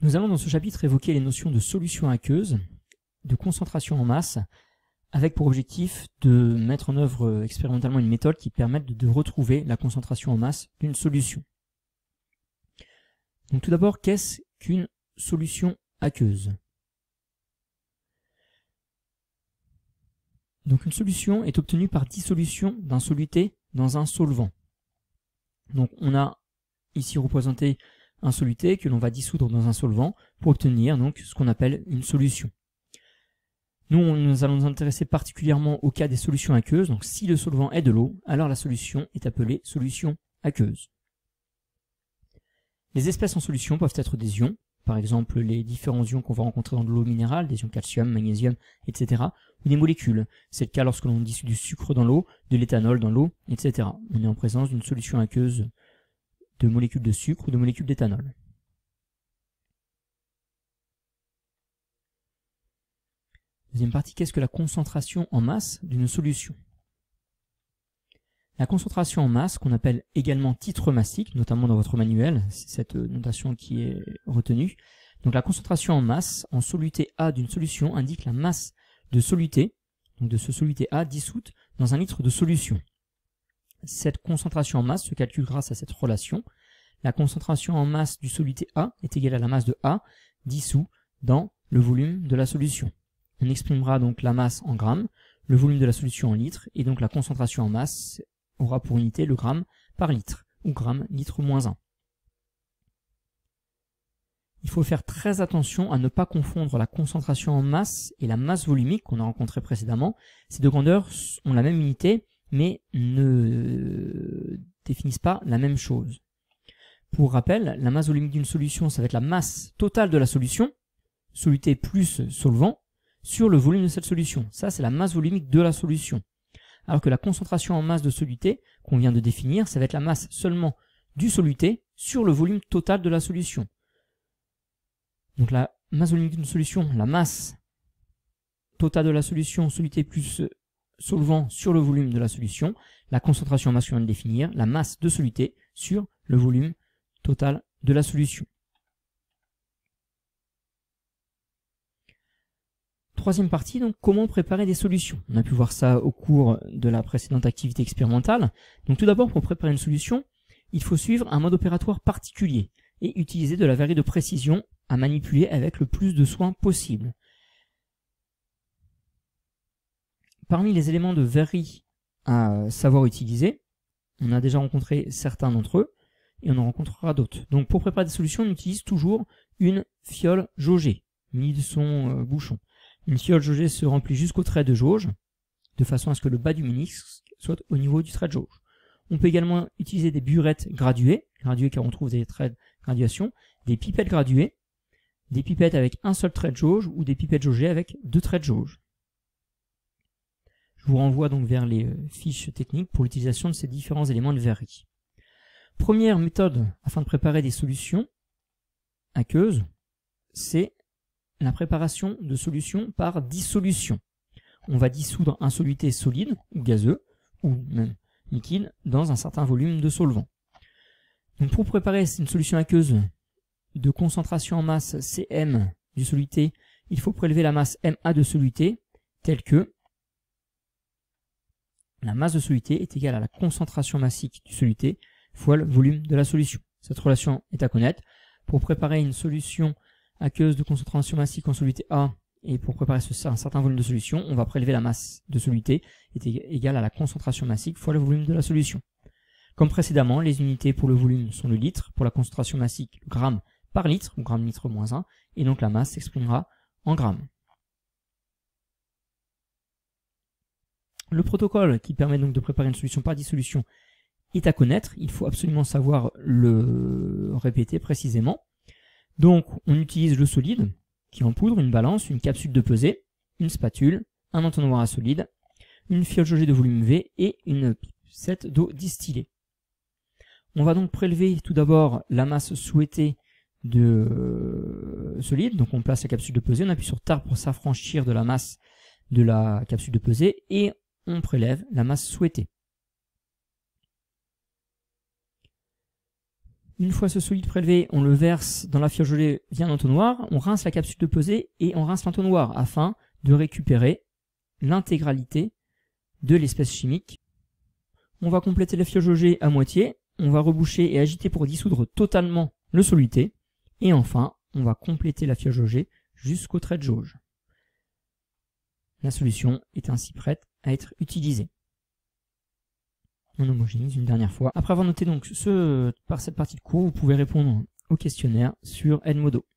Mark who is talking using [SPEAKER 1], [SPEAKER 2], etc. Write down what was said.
[SPEAKER 1] Nous allons dans ce chapitre évoquer les notions de solution aqueuse, de concentration en masse, avec pour objectif de mettre en œuvre expérimentalement une méthode qui permette de retrouver la concentration en masse d'une solution. Donc tout d'abord, qu'est-ce qu'une solution aqueuse? Donc une solution est obtenue par dissolution d'un soluté dans un solvant. Donc on a ici représenté un soluté que l'on va dissoudre dans un solvant pour obtenir donc ce qu'on appelle une solution. Nous allons nous intéresser particulièrement au cas des solutions aqueuses. Donc si le solvant est de l'eau, alors la solution est appelée solution aqueuse. Les espèces en solution peuvent être des ions, par exemple les différents ions qu'on va rencontrer dans de l'eau minérale, des ions calcium, magnésium, etc. ou des molécules. C'est le cas lorsque l'on dissout du sucre dans l'eau, de l'éthanol dans l'eau, etc. On est en présence d'une solution aqueuse de molécules de sucre ou de molécules d'éthanol. Deuxième partie, qu'est-ce que la concentration en masse d'une solution? La concentration en masse, qu'on appelle également titre massique, notamment dans votre manuel, c'est cette notation qui est retenue. Donc la concentration en masse en soluté A d'une solution indique la masse de soluté, donc de ce soluté A dissoute dans un litre de solution. Cette concentration en masse se calcule grâce à cette relation. La concentration en masse du soluté A est égale à la masse de A dissous dans le volume de la solution. On exprimera donc la masse en grammes, le volume de la solution en litres, et donc la concentration en masse aura pour unité le gramme par litre, ou gramme litre moins 1. Il faut faire très attention à ne pas confondre la concentration en masse et la masse volumique qu'on a rencontrée précédemment. Ces deux grandeurs ont la même unité, mais ne définissent pas la même chose. Pour rappel, la masse volumique d'une solution, ça va être la masse totale de la solution, soluté plus solvant, sur le volume de cette solution. Ça, c'est la masse volumique de la solution. Alors que la concentration en masse de soluté, qu'on vient de définir, ça va être la masse seulement du soluté sur le volume total de la solution. Donc la masse volumique d'une solution, la masse totale de la solution, soluté plus solvant sur le volume de la solution, la concentration en masse qu'on vient de définir, la masse de soluté sur le volume total de la solution. Troisième partie, donc comment préparer des solutions. On a pu voir ça au cours de la précédente activité expérimentale. Donc tout d'abord, pour préparer une solution, il faut suivre un mode opératoire particulier et utiliser de la verrerie de précision à manipuler avec le plus de soin possible. Parmi les éléments de verrerie à savoir utiliser, on a déjà rencontré certains d'entre eux et on en rencontrera d'autres. Donc pour préparer des solutions, on utilise toujours une fiole jaugée, munie de son bouchon. Une fiole jaugée se remplit jusqu'au trait de jauge, de façon à ce que le bas du ménisque soit au niveau du trait de jauge. On peut également utiliser des burettes graduées car on trouve des traits de graduation, des pipettes graduées, des pipettes avec un seul trait de jauge ou des pipettes jaugées avec 2 traits de jauge. Je vous renvoie donc vers les fiches techniques pour l'utilisation de ces différents éléments de verrerie. Première méthode afin de préparer des solutions aqueuses, c'est la préparation de solutions par dissolution. On va dissoudre un soluté solide ou gazeux ou même liquide dans un certain volume de solvant. Donc pour préparer une solution aqueuse de concentration en masse Cm du soluté, il faut prélever la masse Ma de soluté telle que la masse de soluté est égale à la concentration massique du soluté fois le volume de la solution. Cette relation est à connaître. Pour préparer une solution aqueuse de concentration massique en soluté A et pour préparer un certain volume de solution, on va prélever la masse de soluté est égale à la concentration massique fois le volume de la solution. Comme précédemment, les unités pour le volume sont le litre, pour la concentration massique, le gramme par litre, ou gramme litre moins 1, et donc la masse s'exprimera en grammes. Le protocole qui permet donc de préparer une solution par dissolution est à connaître, il faut absolument savoir le répéter précisément. Donc on utilise le solide, qui est en poudre, une balance, une capsule de pesée, une spatule, un entonnoir à solide, une fiole jaugée de volume V et une pipette d'eau distillée. On va donc prélever tout d'abord la masse souhaitée de solide, donc on place la capsule de pesée, on appuie sur Tab pour s'affranchir de la masse de la capsule de pesée et on prélève la masse souhaitée. Une fois ce solide prélevé, on le verse dans la fiole gelée via un entonnoir, on rince la capsule de pesée et on rince l'entonnoir afin de récupérer l'intégralité de l'espèce chimique. On va compléter la fiole jaugée à moitié, on va reboucher et agiter pour dissoudre totalement le soluté, et enfin, on va compléter la fiole jaugée jusqu'au trait de jauge. La solution est ainsi prête à être utilisée. On homogénise une dernière fois. Après avoir noté donc cette partie de cours, vous pouvez répondre au questionnaire sur Edmodo.